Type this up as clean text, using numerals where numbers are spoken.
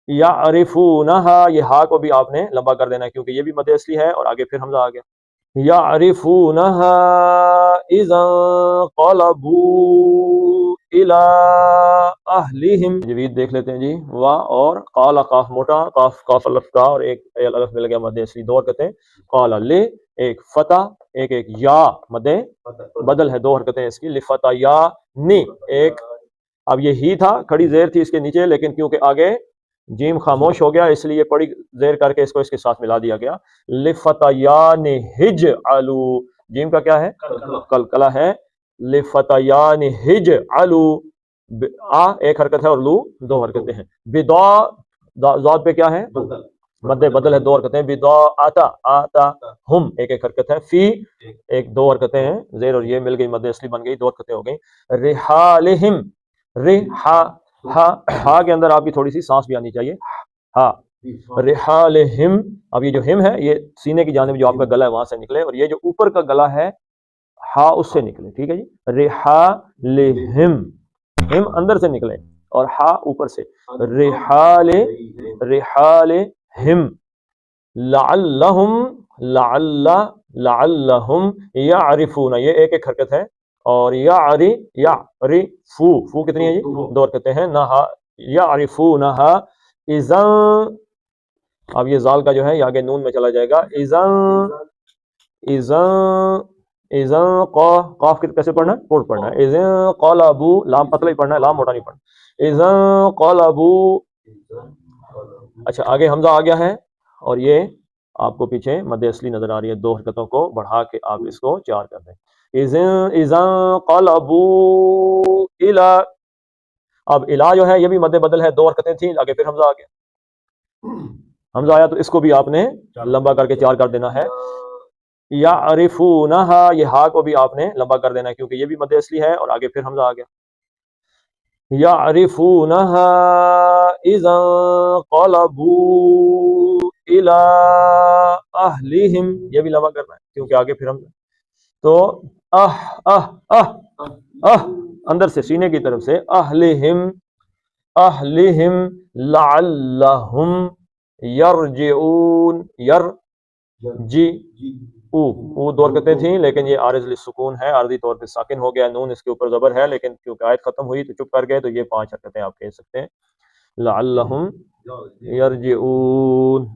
यारिफूनहा, ये हा को भी आपने लंबा कर देना है क्योंकि ये भी मद असली है और आगे फिर हमजा आ गया। यारिफूनहा इज़ा क़लबू इला अहलिहिम। तजवीद देख लेते हैं जी। वा और काला, काफ मोटा, काफ काफ अलफ का और एक अलफ मिल गया मद असली, दो हरकतें। काला ले, एक फता, एक या मद बदल है, दो हरकतें इसकी। लिफता या नी, एक, अब ये ही था, खड़ी जेर थी इसके नीचे, लेकिन क्योंकि आगे जीम खामोश हो गया इसलिए पड़ी जेर करके इसको इसके साथ मिला दिया गया। लिफतयान हिज आलू, जीम का क्या है, कलकला है। लिफतयान हिज आलू, आ एक हरकत है और लू दो हरकतें हैं। बिदा, ज़ाद पे क्या है, मद्दे बदल है, दो हरकतें। बिदा आता, आता हम एक एक हरकत है। फी एक, दो हरकतें हैं, जेर और ये मिल गई, मद्दे असली बन गई, दो हरकतें हो गई। रिहालिहिम, रिहा, हा के अंदर आपकी थोड़ी सी सांस भी आनी चाहिए। हा, रिहालिहिम, अब ये जो हिम है ये सीने की जानिब जो आपका गला है वहां से निकले, और ये जो ऊपर का गला है हा उससे निकले, ठीक है जी। रिहालिहिम, हिम अंदर से निकले और हा ऊपर से। रिहाले, रिहालिहिम, लअल्लहुम, लअल्ला, लअल्लहुम यारिफून, ये एक एक हरकत है। और यारिफू, फू कितनी है जी, दो हरकतें हैं। नहा, यारिफूनहा इज़न, अब ये जाल का जो है ये आगे नून में चला जाएगा। इज़न, इज़न, इज़न काफ कैसे पढ़ना है, पोट पढ़ना है। इज़न क़लबू, लाम पतला ही पढ़ना है, लाम मोटा नहीं पढ़ना। इज़न क़लबू, अच्छा आगे हमजा आ गया है और ये आपको पीछे मद असली नजर आ रही है, दो हरकतों को बढ़ा के आप इसको चार कर दें। इज़न क़लबू इला, अब इला जो है ये भी मद बदल है, दो हरकतें थी, आगे फिर हमजा आ गया। हमजा आया तो इसको भी आपने लंबा करके चार कर देना है। यारिफूनहा, ये हा को भी आपने लंबा कर देना है क्योंकि ये भी मद असली है और आगे फिर हमजा आ गया। यारिफूनहा इज़ा क़लबू इला अहलिहिम, ये भी लंबा करना है क्योंकि आगे फिर हम तो अह अह अह अह अंदर से सीने की तरफ से। अहलिहिम, अहलिहिम लअल्लहुम यरजिऊन, यरजी ऊ दो हरकतें थी लेकिन ये आरिज़ लिस्सुकून है, आरजी तौर पे साकिन हो गया, नून इसके ऊपर ज़बर है, लेकिन क्योंकि आयत खत्म हुई तो चुप कर गए, तो ये पांच हरकतें आप कह सकते हैं। लअल्लहुम यरजिऊन।